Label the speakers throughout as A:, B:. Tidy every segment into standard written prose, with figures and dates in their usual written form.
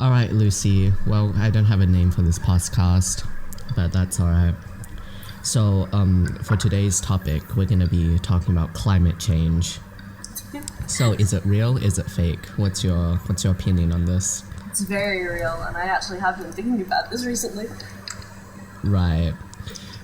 A: Alright, Lucy. Well, I don't have a name for this podcast, but that's alright. So, for today's topic, we're gonna be talking about climate change. So, is it real? Is it fake? What's your opinion on this?
B: It's very real, and I actually have been thinking about this recently.
A: Right.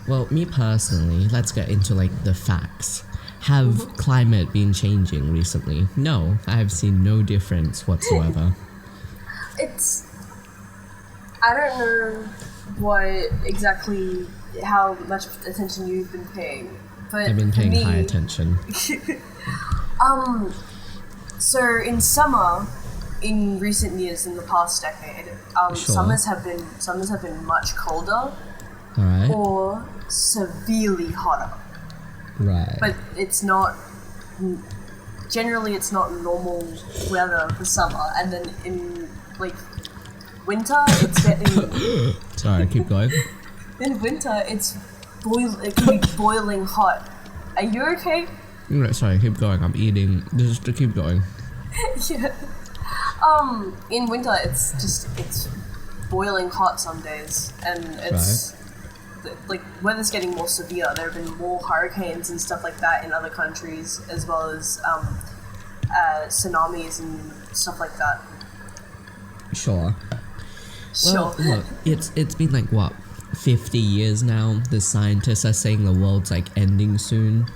A: Well, me personally, let's get into the facts. Have climate been changing recently? No, I have seen no difference whatsoever.
B: I don't know how much attention you've been paying, but
A: I've been paying high attention.
B: So in summer, in recent years, in the past decade,
A: Sure.
B: summers have been much colder,
A: Alright.
B: or severely hotter.
A: Right.
B: But generally it's not normal weather for summer, and then in winter it's getting
A: Sorry, keep going.
B: in winter it can be boiling hot. Are you okay?
A: No, sorry, keep going. I'm eating. Just to keep going.
B: Yeah. In winter it's boiling hot some days, and it's weather's getting more severe. There have been more hurricanes and stuff like that in other countries, as well as tsunamis and stuff like that.
A: Sure.
B: Sure.
A: Well, look, it's been 50 years now. The scientists are saying the world's ending soon.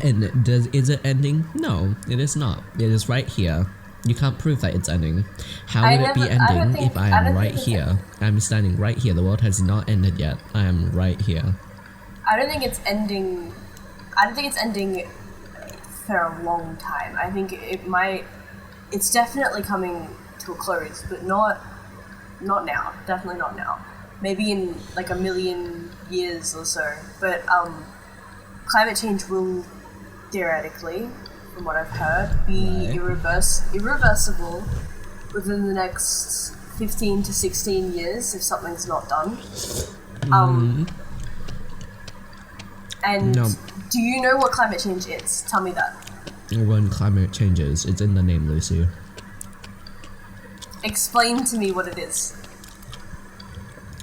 A: And is it ending? No, it is not. It is right here. You can't prove that it's ending. How would it be ending if I am right here? I'm standing right here. The world has not ended yet. I am right here.
B: I don't think it's ending for a long time. I think it's definitely coming to a close, but not now. Definitely not now. Maybe in a million years or so. But climate change will theoretically, from what I've heard, be irreversible within the next 15 to 16 years if something's not done. And
A: No.
B: do you know what climate change is? Tell me that.
A: When climate changes, it's in the name, Lucy.
B: Explain to me what it is.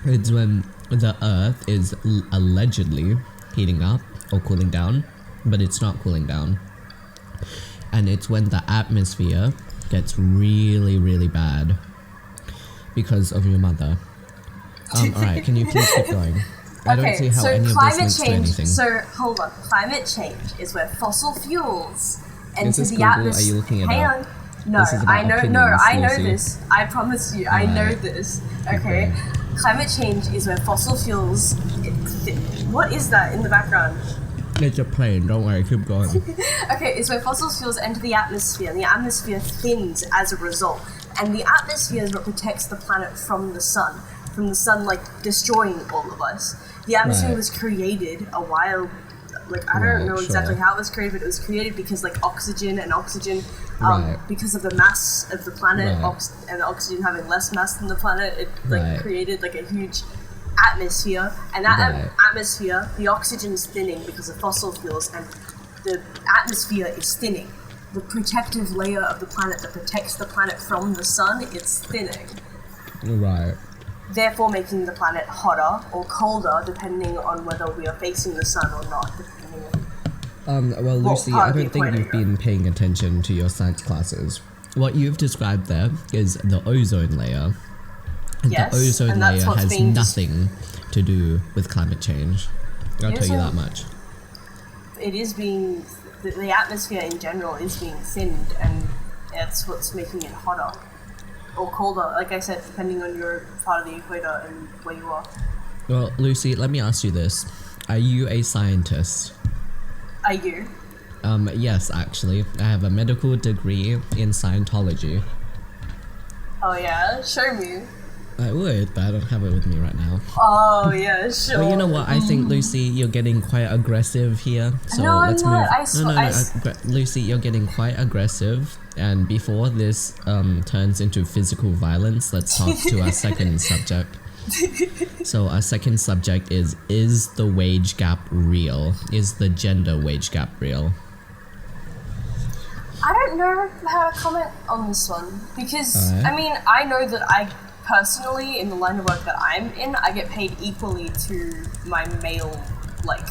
A: It's when the Earth is allegedly heating up or cooling down, but it's not cooling down. And it's when the atmosphere gets really, really bad because of your mother. Alright, can you please keep going? I don't see how any of this leads to anything.
B: So, hold on. Climate change is where fossil fuels enter the
A: Google?
B: atmosphere.
A: Are you looking it
B: Hang
A: up?
B: on. No,
A: This is about
B: I know.
A: opinions,
B: I know
A: Lucy.
B: this. I promise you, I know this. Okay. Climate change is where fossil fuels. What is that in the background?
A: It's a plane, don't worry, keep going.
B: Okay, it's where fossil fuels enter the atmosphere, and the atmosphere thins as a result. And the atmosphere is what protects the planet from the sun destroying all of us. The atmosphere was created a while. I don't know exactly how it was created, but it was created because oxygen, because of the mass of the planet, and the oxygen having less mass than the planet, it created a huge atmosphere, and that atmosphere, the oxygen is thinning because of fossil fuels, and the atmosphere is thinning. The protective layer of the planet that protects the planet from the sun, it's thinning.
A: Right.
B: Therefore making the planet hotter or colder depending on whether we are facing the sun or not, depending on
A: well, Lucy, I don't think you've been paying attention to your science classes. What you've described there is the ozone layer. And
B: yes,
A: the ozone
B: and that's
A: layer
B: what's
A: has nothing to do with climate change. I'll tell you that much.
B: It is being... The atmosphere in general is being thinned, and that's what's making it hotter. Or colder, like I said, depending on your part of the equator and where you are.
A: Well, Lucy, let me ask you this. Are you a scientist?
B: Are you?
A: Yes, actually. I have a medical degree in Scientology.
B: Oh yeah? Show me.
A: I would, but I don't have it with me right now.
B: Oh yeah, sure.
A: Well, you know what? I think, Lucy, you're getting quite aggressive here. So
B: no,
A: let's
B: I'm not.
A: move. Lucy, you're getting quite aggressive. And before this turns into physical violence, let's talk to our second subject. So our second subject is the wage gap real? Is the gender wage gap real?
B: I don't know how to comment on this one because I mean I know that personally, in the line of work that I'm in, I get paid equally to my male, like,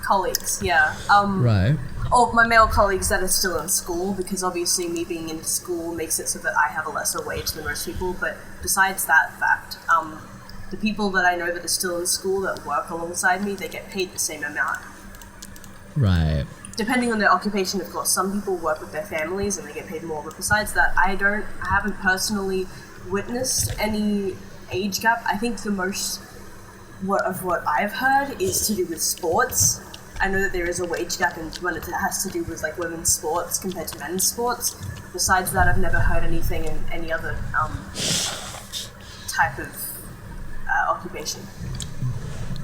B: colleagues, yeah.
A: Right.
B: Or my male colleagues that are still in school, because obviously me being in school makes it so that I have a lesser wage than most people, but besides that fact, the people that I know that are still in school that work alongside me, they get paid the same amount.
A: Right.
B: Depending on their occupation, of course. Some people work with their families and they get paid more, but besides that, I haven't personally witnessed any age gap. I think the most of what I've heard is to do with sports. I know that there is a wage gap when it has to do with like women's sports compared to men's sports. Besides that, I've never heard anything in any other type of occupation.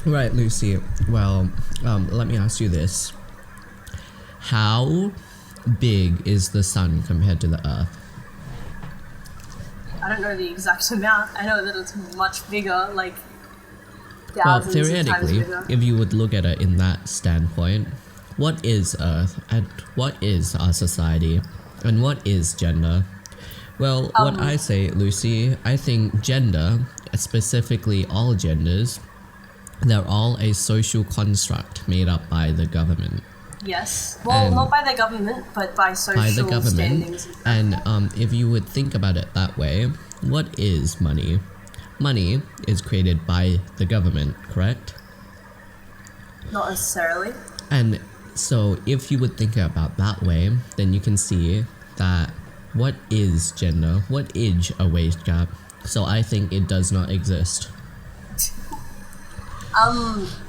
A: Right, Lucy. Well, let me ask you this. How big is the sun compared to the earth?
B: I don't know the exact amount. I know that it's much bigger, like
A: Well,
B: thousands of times
A: theoretically,
B: bigger.
A: if you would look at it in that standpoint, what is Earth and what is our society and what is gender? Well, what I say, Lucy, I think gender, specifically all genders, they're all a social construct made up by the government.
B: Yes. Well,
A: And
B: not by the government, but by social
A: By the government.
B: standings.
A: And if you would think about it that way, what is money? Money is created by the government, correct?
B: Not necessarily.
A: And so if you would think about that way, then you can see that what is gender? What is a wage gap? So I think it does not exist.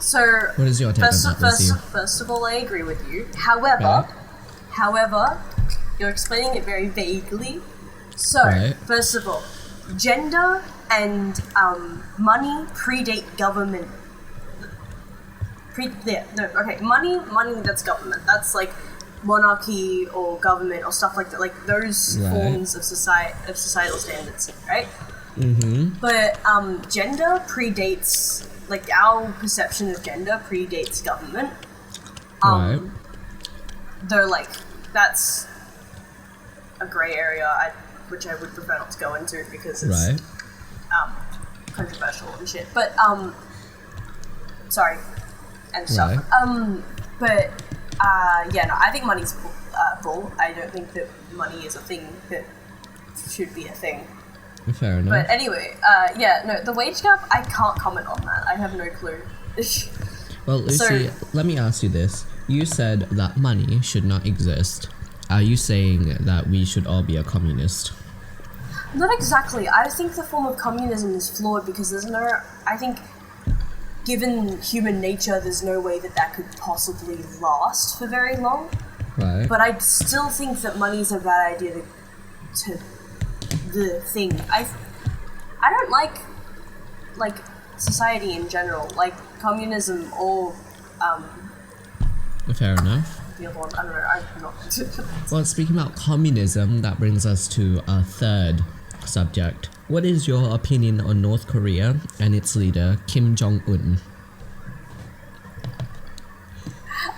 B: So
A: What is your take on that, Lucy?
B: first of all, I agree with you. However, you're explaining it very vaguely. So,
A: Right.
B: first of all, gender and money predate government. Money, that's government. That's like monarchy or government or stuff like that. Like those
A: Right.
B: forms of societal standards, right?
A: Mm-hmm.
B: But gender predates, like our perception of gender predates government.
A: Right.
B: Though, like, that's a grey area, which I would prefer not to go into because it's
A: Right.
B: controversial and shit. But sorry, and stuff.
A: Right.
B: I think money's bull. I don't think that money is a thing that should be a thing.
A: Fair enough.
B: But anyway, the wage gap, I can't comment on that. I have no clue.
A: Well, Lucy, let me ask you this. You said that money should not exist. Are you saying that we should all be a communist?
B: Not exactly. I think the form of communism is flawed because I think, given human nature, there's no way that could possibly last for very long.
A: Right.
B: But I still think that money's a bad idea to the thing. I don't like society in general, like communism or
A: Fair enough.
B: the other one. I don't know. I'm not.
A: Well, speaking about communism, that brings us to our third subject. What is your opinion on North Korea and its leader, Kim Jong-un?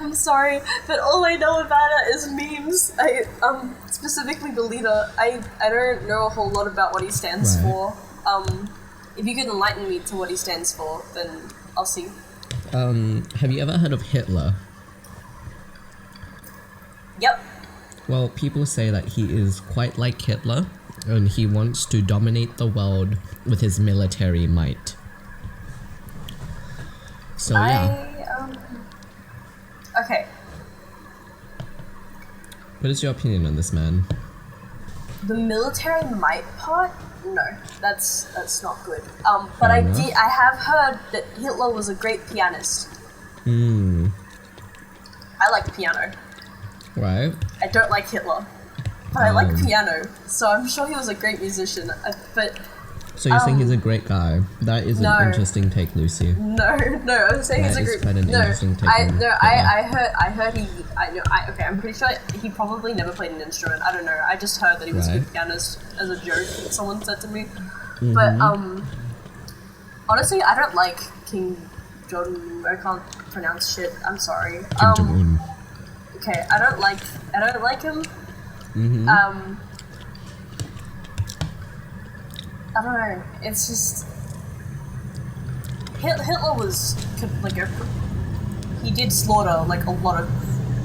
B: I'm sorry, but all I know about it is memes. Specifically the leader. I don't know a whole lot about what he stands
A: Right.
B: for. If you could enlighten me to what he stands for, then I'll see.
A: Have you ever heard of Hitler?
B: Yep.
A: Well, people say that he is quite like Hitler, and he wants to dominate the world with his military might. So yeah,
B: Okay.
A: what is your opinion on this man?
B: The military might part? No, that's not good. But
A: Fair
B: I
A: enough.
B: have heard that Hitler was a great pianist.
A: Hmm.
B: I like piano.
A: Right.
B: I don't like Hitler, but I like piano, so I'm sure he was a great musician. But
A: So you're saying he's a great guy? That is
B: no.
A: an interesting take, Lucy.
B: no, I'm saying he's
A: That
B: a
A: is
B: great.
A: quite an
B: No,
A: interesting take
B: I
A: on
B: no,
A: Hitler.
B: I heard he. Okay, I'm pretty sure he probably never played an instrument. I don't know. I just heard that he was a
A: Right.
B: good pianist as a joke that someone said to me.
A: Mm-hmm.
B: But honestly, I don't like King John. I can't pronounce shit. I'm sorry.
A: Kim Jong-un.
B: Okay, I don't like him.
A: Mm-hmm.
B: I don't know. It's just Hitler was like he did slaughter like a lot of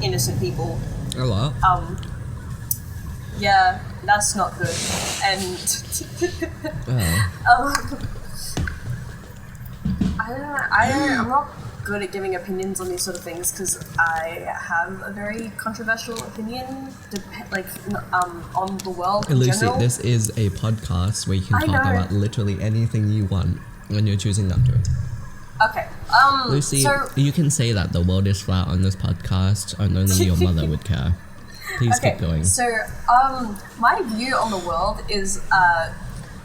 B: innocent people.
A: A lot.
B: Yeah, that's not good. And I'm not good at giving opinions on these sort of things because I have a very controversial opinion, on the world in
A: Lucy,
B: general.
A: this is a podcast where you can talk about literally anything you want when you're choosing not to.
B: Okay.
A: Lucy,
B: so,
A: you can say that the world is flat on this podcast, and only your mother would care. Please keep going.
B: So, my view on the world is,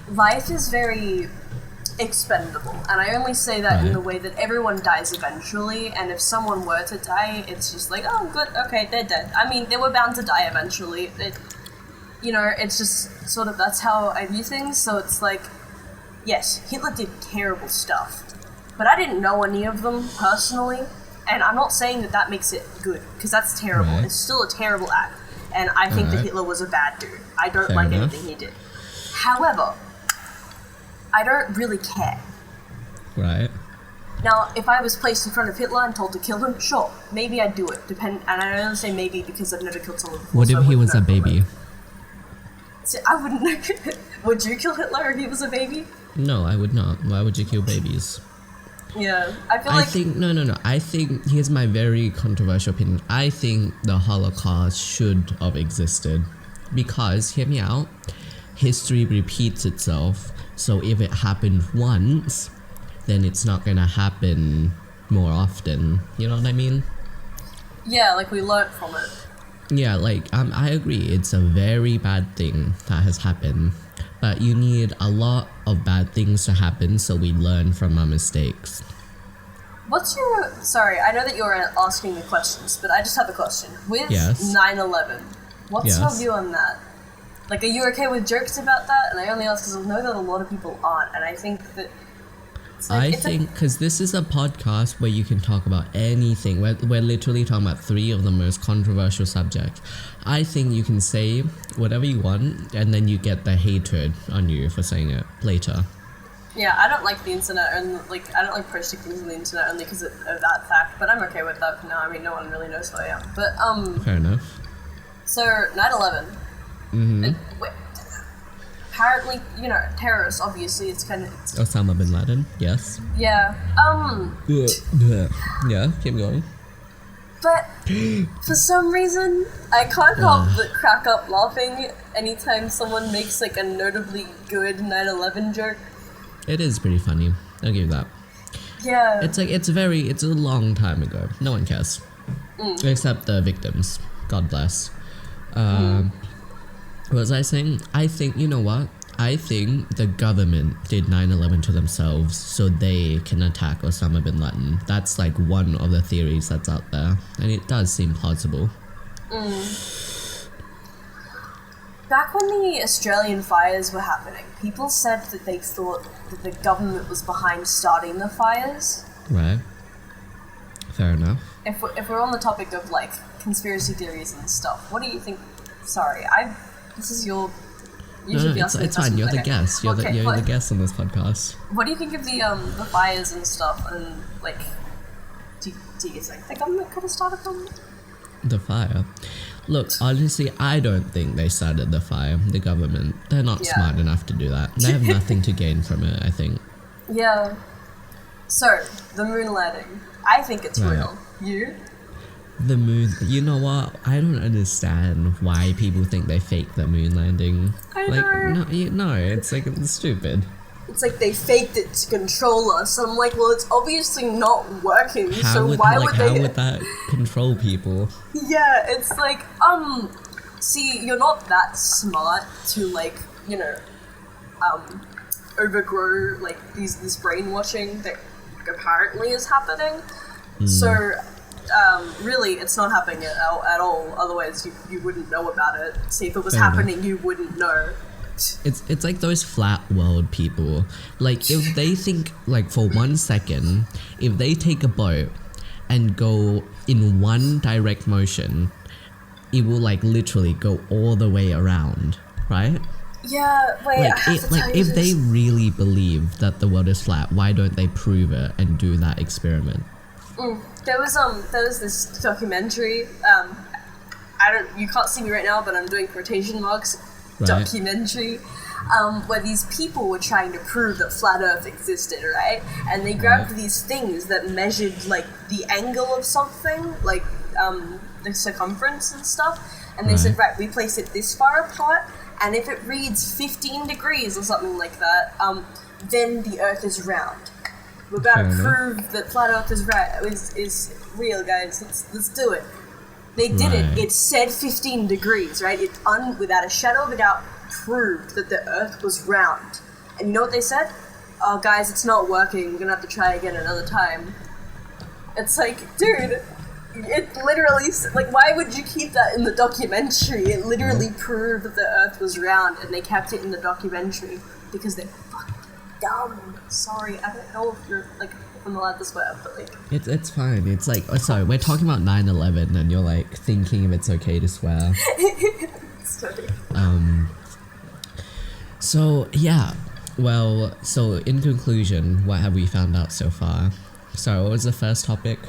B: life is very expendable, and I only say that in the way that everyone dies eventually, and if someone were to die, it's just like, oh, good, okay, they're dead. I mean, they were bound to die eventually. It's just sort of, that's how I view things, so it's like, yes, Hitler did terrible stuff, but I didn't know any of them personally, and I'm not saying that that makes it good, because that's terrible.
A: Right.
B: It's still a terrible act, and I think that Hitler was a bad dude. I don't
A: Fair
B: like
A: enough.
B: anything he did. However, I don't really care.
A: Right.
B: Now, if I was placed in front of Hitler and told to kill him, sure, maybe I'd do it. And I only say maybe because I've never killed someone before.
A: What
B: so
A: if
B: I
A: he
B: wouldn't
A: was a
B: know.
A: baby?
B: So I wouldn't know. Would you kill Hitler if he was a baby?
A: No, I would not. Why would you kill babies?
B: Yeah, I feel
A: I
B: like...
A: think, no. I think, here's my very controversial opinion. I think the Holocaust should have existed. Because, hear me out, history repeats itself. So if it happened once, then it's not gonna happen more often. You know what I mean?
B: Yeah, like we learnt from it.
A: Yeah, like, I agree, it's a very bad thing that has happened. But you need a lot of bad things to happen so we learn from our mistakes.
B: What's your... Sorry, I know that you're asking me questions, but I just have a question. With
A: Yes.
B: 9/11, what's
A: Yes.
B: your view on that? Like, are you okay with jokes about that? And I only ask because I know that a lot of people aren't, and I think that...
A: I think, because this is a podcast where you can talk about anything. We're literally talking about 3 of the most controversial subjects. I think you can say whatever you want, and then you get the hatred on you for saying it later.
B: Yeah, I don't like the internet, and I don't like posting things on the internet only because of that fact, but I'm okay with that for now. I mean, no one really knows who I am. But,
A: Fair enough.
B: so, 9/11. Wait, apparently, terrorists, obviously, it's kind of...
A: Osama bin Laden, yes.
B: Yeah,
A: Yeah, keep going.
B: but for some reason, I can't help but crack up laughing anytime someone makes, like, a notably good 9/11 joke.
A: It is pretty funny, I'll give you that.
B: Yeah.
A: It's a long time ago. No one cares. Except the victims. God bless. What was I saying? I think, you know what? I think the government did 9/11 to themselves so they can attack Osama bin Laden. That's like one of the theories that's out there. And it does seem plausible.
B: Back when the Australian fires were happening, people said that they thought that the government was behind starting the fires.
A: Right. Fair enough.
B: If we're on the topic of, like, conspiracy theories and stuff, what do you think? Sorry, this is your... You should be asking
A: it's fine. You're the guest. You're the guest on this podcast.
B: What do you think of the fires and stuff? And, like, do you think the government could have started them?
A: The fire. Look, honestly, I don't think they started the fire. The government. They're not smart enough to do that. They have nothing to gain from it, I think.
B: Yeah. So, the moon landing. I think it's real. You?
A: The moon. You know what? I don't understand why people think they faked the moon landing.
B: I know.
A: No, it's like, it's stupid.
B: It's like they faked it to control us. And I'm like, well, it's obviously not working.
A: How would that control people?
B: Yeah, it's like, see, you're not that smart to, like, overgrow, like, this brainwashing that apparently is happening. So, really, it's not happening at all. Otherwise, you wouldn't know about it. See, if it was happening, you wouldn't know.
A: It's like those flat world people. Like, if they think, like, for 1 second, if they take a boat and go in one direct motion, it will, like, literally go all the way around, right?
B: Yeah, wait, I have to tell you
A: if they
B: this.
A: really believe that the world is flat, why don't they prove it and do that experiment?
B: There was this documentary. You can't see me right now, but I'm doing quotation marks.
A: Right.
B: Documentary. Where these people were trying to prove that flat Earth existed, right? And they grabbed these things that measured like the angle of something, like the circumference and stuff. And they said, right, we place it this far apart, and if it reads 15 degrees or something like that, then the Earth is round. We're about to prove that flat Earth is real, guys. Let's do it. They did it. It said 15 degrees, right? It without a shadow of a doubt proved that the Earth was round. And you know what they said? Oh, guys, it's not working. We're gonna have to try again another time. It's like, dude, it literally, like, why would you keep that in the documentary? It literally proved that the Earth was round, and they kept it in the documentary because they're fucking dumb. Sorry, I don't know if you're, like, if I'm allowed to swear, but, like...
A: It's fine. It's like, sorry, we're talking about 9/11, and you're, like, thinking if it's okay to swear.
B: Sorry.
A: So, yeah. Well, so, in conclusion, what have we found out so far? Sorry, what was the first topic?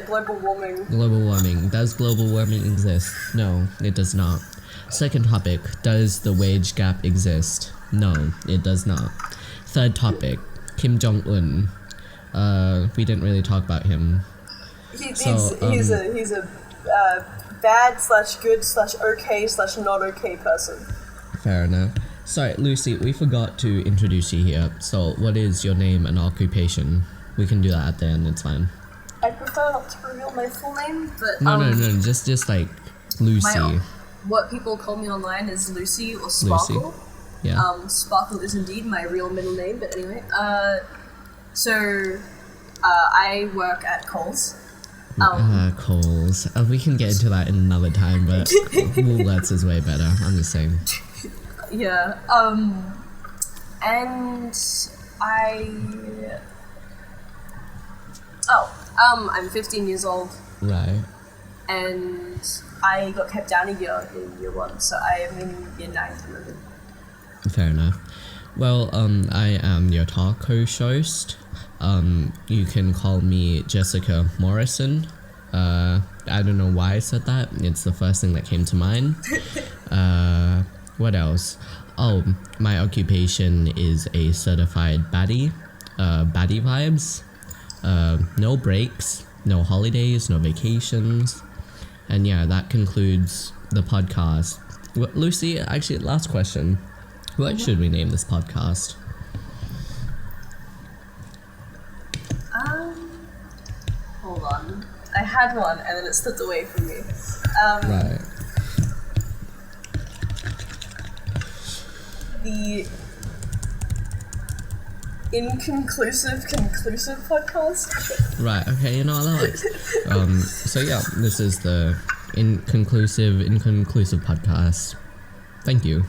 B: Global warming.
A: Global warming. Does global warming exist? No, it does not. Second topic. Does the wage gap exist? No, it does not. Third topic. Kim Jong-un. We didn't really talk about him.
B: He's a bad / good / okay / not okay person.
A: Fair enough. Sorry, Lucy, we forgot to introduce you here. So, what is your name and occupation? We can do that at the end, it's fine.
B: I prefer not to reveal my full name, but
A: No, just like Lucy.
B: What people call me online is Lucy or Sparkle.
A: Lucy. Yeah.
B: Sparkle is indeed my real middle name, but anyway. I work at Coles.
A: Coles. We can get into that in another time, but Woolworths is way better. I'm just saying.
B: Yeah. And I'm 15 years old.
A: Right.
B: And I got kept down a year in year 1, so I am in year 9 at the moment.
A: Fair enough. Well, I am your talk host. You can call me Jessica Morrison. I don't know why I said that. It's the first thing that came to mind. What else? Oh, my occupation is a certified baddie. Baddie vibes. No breaks, no holidays, no vacations. And yeah, that concludes the podcast. Well, Lucy, actually, last question. What should we name this podcast?
B: Hold on. I had one and then it slipped away from me.
A: Right.
B: The Inconclusive Conclusive podcast?
A: Right, okay, you know, I love it. So yeah, this is the Inconclusive podcast. Thank you.